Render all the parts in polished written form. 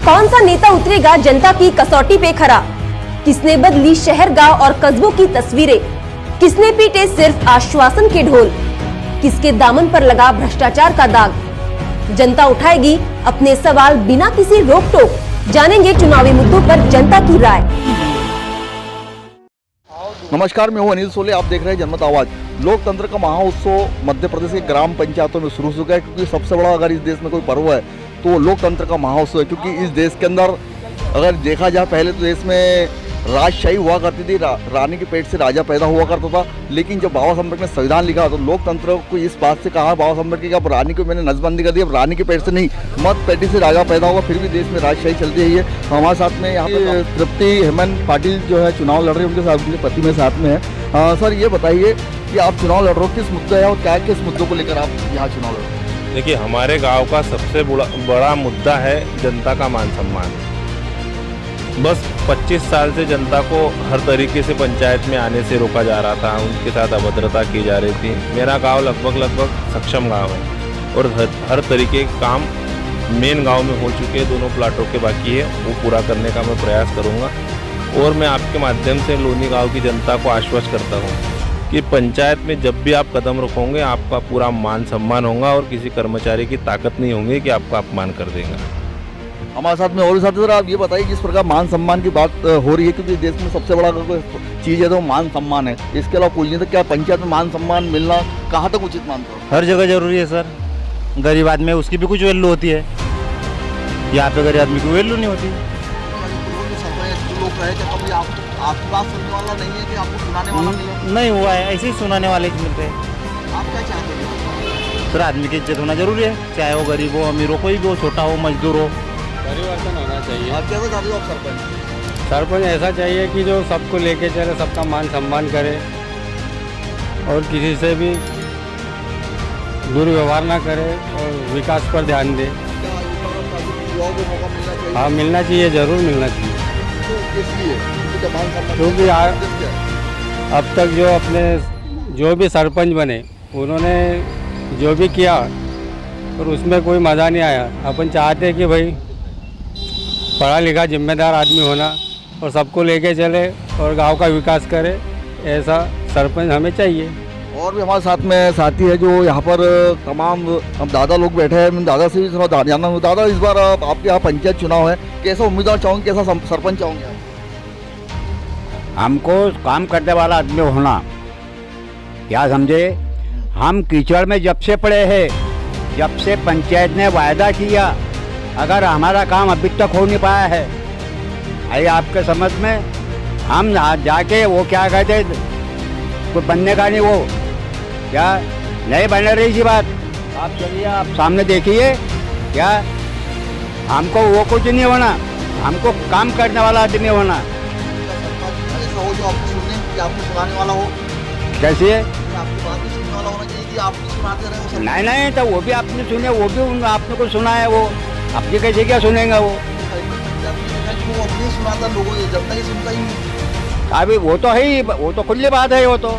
कौन सा नेता उतरेगा जनता की कसौटी पे खरा? किसने बदली शहर गांव और कस्बों की तस्वीरें? किसने पीटे सिर्फ आश्वासन के ढोल? किसके दामन पर लगा भ्रष्टाचार का दाग? जनता उठाएगी अपने सवाल बिना किसी रोक टोक। जानेंगे चुनावी मुद्दों पर जनता की राय। नमस्कार, मैं हूं अनिल सोले। आप देख रहे हैं जनमत आवाज। लोकतंत्र का महाउत्सव मध्य प्रदेश के ग्राम पंचायतों में शुरू हो गया है, क्योंकि सबसे बड़ा अगर इस देश में कोई पर्व है तो वो लोकतंत्र का महाउत्सव है। क्योंकि इस देश के अंदर अगर देखा जाए, पहले तो देश में राजशाही हुआ करती थी, रानी के पेट से राजा पैदा हुआ करता था। लेकिन जब बाबा साहब ने संविधान लिखा तो लोकतंत्र को इस बात से कहा बाबा साहब ने कि अब रानी को मैंने नजबंदी कर दी, अब रानी के पेट से नहीं मत पेटी से राजा पैदा होगा। फिर भी देश में राजशाही चलती रही है। हमारे साथ में यहाँ पर तृप्ति हेमंत पाटिल जो है चुनाव लड़ रहे हैं, उनके साथ उनके पति मेरे साथ में है। सर ये बताइए कि आप चुनाव लड़ रहे हो, किस मुद्दे है और क्या किस मुद्दों को लेकर आप यहाँ चुनाव लड़ रहे हो? देखिए, हमारे गांव का सबसे बड़ा मुद्दा है जनता का मान सम्मान। बस 25 साल से जनता को हर तरीके से पंचायत में आने से रोका जा रहा था, उनके साथ अभद्रता की जा रही थी। मेरा गांव लगभग सक्षम गांव है और हर तरीके के काम मेन गांव में हो चुके हैं। दोनों प्लाटों के बाकी है, वो पूरा करने का मैं प्रयास करूंगा। और मैं आपके माध्यम से लोनी गाँव की जनता को आश्वस्त करता हूँ कि पंचायत में जब भी आप कदम रखोगे आपका पूरा मान सम्मान होगा और किसी कर्मचारी की ताकत नहीं होगी कि आपका अपमान कर देगा। हमारे साथ में और भी साथी, सर आप ये बताइए जिस प्रकार मान सम्मान की बात हो रही है, क्योंकि देश में सबसे बड़ा अगर कोई चीज़ है तो मान सम्मान है। इसके अलावा कुछ नहीं, तो क्या पंचायत में मान सम्मान मिलना कहाँ तक उचित मानते हो? हर जगह जरूरी है सर। गरीब आदमी है उसकी भी कुछ वैल्यू होती है, यहाँ पे गरीब आदमी की वैल्यू नहीं होती। आपकी बात सुनने वाला नहीं है कि आपको सुनाने वाला नहीं हुआ है, ऐसे ही सुनाने वाले मिलते हैं। आप क्या चाहते हैं? सर आदमी की इज्जत होना जरूरी है, चाहे वो गरीब हो, अमीर हो, कोई भी हो, छोटा हो, मजदूर हो। परिवर्तन होना चाहिए। आप कैसे चाहते हो आप सरपंच? सरपंच ऐसा चाहिए कि जो सबको लेके चले, सबका मान सम्मान करे और किसी से भी दुर्व्यवहार ना करे और विकास पर ध्यान दे। युवाओं को मौका मिलना चाहिए। हाँ, मिलना चाहिए, जरूर मिलना चाहिए। तो इसलिए मान सम्मान क्योंकि अब तक जो भी सरपंच बने उन्होंने जो भी किया और उसमें कोई मज़ा नहीं आया। अपन चाहते हैं कि भाई पढ़ा लिखा जिम्मेदार आदमी होना और सबको लेके चले और गांव का विकास करे, ऐसा सरपंच हमें चाहिए। और भी हमारे साथ में साथी है जो यहाँ पर तमाम हम दादा लोग बैठे हैं। मैं दादा से भी थोड़ा जानना हूँ। दादा, इस बार आपके यहाँ पंचायत चुनाव है, कैसा उम्मीदवार चाहोगे, कैसा सरपंच चाहोगे? हमको काम करने वाला आदमी होना, क्या समझे। हम कीचड़ में जब से पड़े हैं, जब से पंचायत ने वायदा किया, अगर हमारा काम अभी तक हो नहीं पाया है, आई आपके समझ में, हम जाके वो क्या कहते कोई बनने का नहीं, वो क्या नहीं बन रही थी बात। आप चलिए, आप सामने देखिए, क्या हमको वो कुछ नहीं होना, हमको काम करने वाला आदमी होना। हो जो आपको सुनने कि आपको सुनाने वाला हो, कैसे आपकी बात भी सुनने वाला होना चाहिए कि आप भी सुनाते रहे हो। नहीं, तो वो भी आपने सुने, वो भी आपने को सुना है, वो आपके कैसे क्या सुनेगा वो अपनी सुनाता, लोगों जनता ही सुनता ही नहीं। अभी वो तो है ही, वो तो खुली बात है। वो तो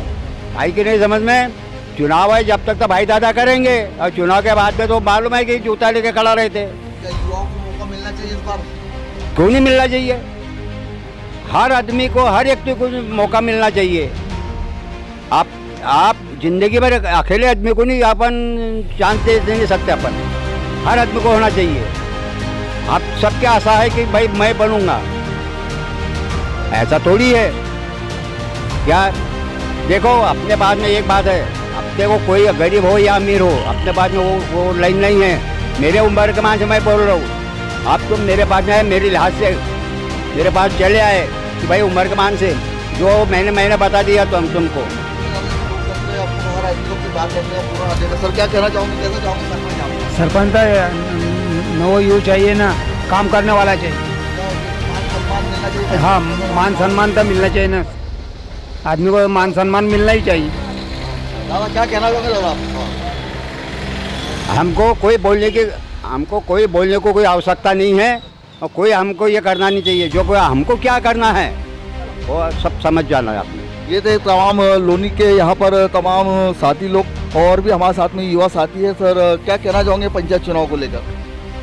भाई की नहीं समझ में, चुनाव है जब तक तो भाई दादा करेंगे और चुनाव के बाद में तो मालूम है कि जूता लेके खड़ा रहते। क्या युवाओं को मौका मिलना चाहिए इस बार? क्यों नहीं मिलना चाहिए? हर आदमी को, हर व्यक्ति को मौका मिलना चाहिए। आप जिंदगी भर अकेले आदमी को नहीं अपन चांस दे नहीं सकते। अपन हर आदमी को होना चाहिए। आप सबकी आशा है कि भाई मैं बनूंगा, ऐसा थोड़ी है। क्या देखो, अपने पास में एक बात है, अपने को कोई गरीब हो या अमीर हो, अपने पास में वो लाइन नहीं है। मेरे उम्र के मान से मैं बोल रहा हूँ, आप तुम मेरे पास में है, मेरी लिहाज से मेरे पास चले आए कि भाई उम्र के मान से जो मैंने बता दिया तो हम तुमको। सर क्या कहना चाहूँगी, कैसे चाहूँगी सरपंच नो यू चाहिए ना, काम करने वाला चाहिए। हाँ, मान सम्मान तो मिलना चाहिए ना, आदमी को मान सम्मान मिलना ही चाहिए। दादा क्या कहना चाहोगे दादा आप? हमको कोई बोलने को कोई आवश्यकता नहीं है और कोई हमको ये करना नहीं चाहिए। जो कोई हमको क्या करना है वो सब समझ जाना है आपने। ये थे तमाम लोनी के यहाँ पर तमाम साथी लोग, और भी हमारे साथ में युवा साथी है। सर क्या कहना चाहोगे पंचायत चुनाव को लेकर?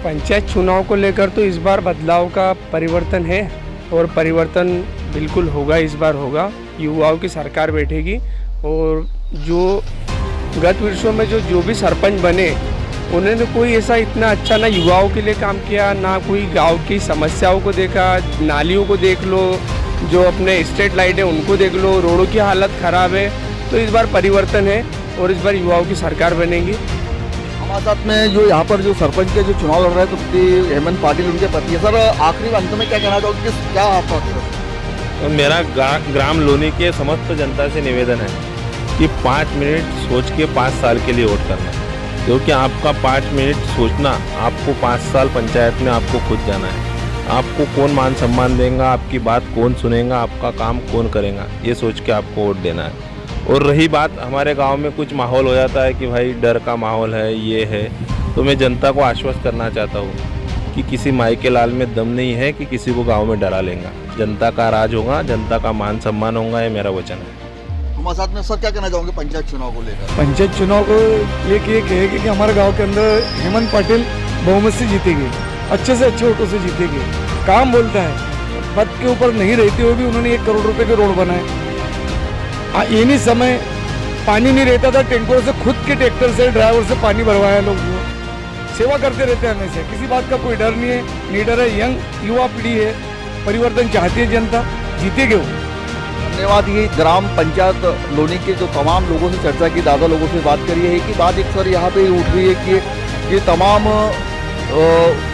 पंचायत चुनाव को लेकर तो इस बार बदलाव का परिवर्तन है और परिवर्तन बिल्कुल होगा, इस बार होगा। युवाओं की सरकार बैठेगी और जो गत वर्षों में जो भी सरपंच बने उन्होंने कोई ऐसा इतना अच्छा ना युवाओं के लिए काम किया, ना कोई गांव की समस्याओं को देखा। नालियों को देख लो, जो अपने स्ट्रीट लाइट है उनको देख लो, रोडों की हालत ख़राब है। तो इस बार परिवर्तन है और इस बार युवाओं की सरकार बनेगी। हमारे साथ में जो यहाँ पर जो सरपंच के जो चुनाव लड़ रहे हैं तो हेमंत पाटिल उनके पति है। सर आखिरी अंत में क्या कहना चाहोगे, क्या आपका तो मेरा ग्राम लोनी के समस्त जनता से निवेदन है कि 5 मिनट सोच के 5 साल के लिए वोट करना, क्योंकि आपका 5 मिनट सोचना, आपको 5 साल पंचायत में आपको खुद जाना है। आपको कौन मान सम्मान देगा, आपकी बात कौन सुनेगा, आपका काम कौन करेगा, ये सोच के आपको वोट देना है। और रही बात, हमारे गांव में कुछ माहौल हो जाता है कि भाई डर का माहौल है, ये है, तो मैं जनता को आश्वस्त करना चाहता हूँ कि किसी माई के लाल में दम नहीं है कि किसी को गांव में डरा लेगा। जनता का राज होगा, जनता का मान सम्मान होगा, ये मेरा वचन है। हमारे साथ में सर क्या कहना चाहोगे पंचायत चुनाव को लेकर? पंचायत चुनाव को लेके ये कहेगी कि हमारे गांव के अंदर हेमंत पाटिल बहुमत से जीतेगी, अच्छे से अच्छे वोटों से जीतेगी। काम बोलता है, पद के ऊपर नहीं रहते हुए भी उन्होंने 1 करोड़ रुपए के रोड बनाए। इन्हीं समय पानी नहीं रहता था, टैंकर से खुद के ट्रैक्टर से ड्राइवर से पानी भरवाया। लोग सेवा करते रहते हैं हमेशा, किसी बात का कोई डर नहीं है, लीडर है, यंग युवा पीढ़ी है, परिवर्तन चाहती है जनता, जीतेगी वो। धन्यवाद। ये ग्राम पंचायत लोनी के जो तमाम लोगों से चर्चा की, दादा लोगों से बात करी है कि बात एक सर यहाँ पे उठ रही है कि ये तमाम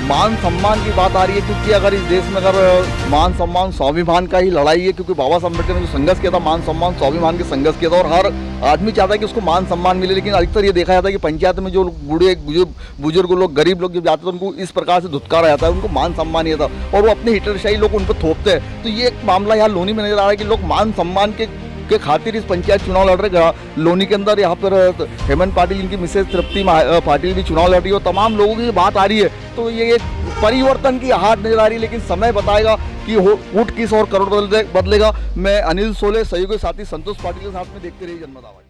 मान सम्मान की बात आ रही है, क्योंकि अगर इस देश में अगर मान सम्मान स्वाभिमान का ही लड़ाई है, क्योंकि बाबा साहब अम्बेडकर ने जो संघर्ष किया था, मान सम्मान स्वाभिमान के संघर्ष किया था और हर आदमी चाहता है कि उसको मान सम्मान मिले। लेकिन अधिकतर ये देखा जाता है कि पंचायत में जो बूढ़े बुजुर्ग लोग, गरीब लोग जब जाते हैं उनको इस प्रकार से धुतकारा जाता है, उनको मान सम्मान नहीं था और वो अपने हिटलरशाही लोग उन पर थोपते हैं। तो ये एक मामला यहाँ लोनी में नजर आ रहा है कि लोग मान सम्मान के खातिर इस पंचायत चुनाव लड़ रहे। लोनी के अंदर यहाँ पर हेमंत पाटिल, इनकी मिसेज तृप्ति पाटिल भी चुनाव लड़ रही है और तमाम लोगों की बात आ रही है। तो ये एक परिवर्तन की हार नजर आ रही है, लेकिन समय बताएगा कि वोट किस और करोड़ बदलेगा। मैं अनिल सोले, सहयोगी साथी संतोष पाटिल के साथ में, देखते रहिए जनमत आवाज।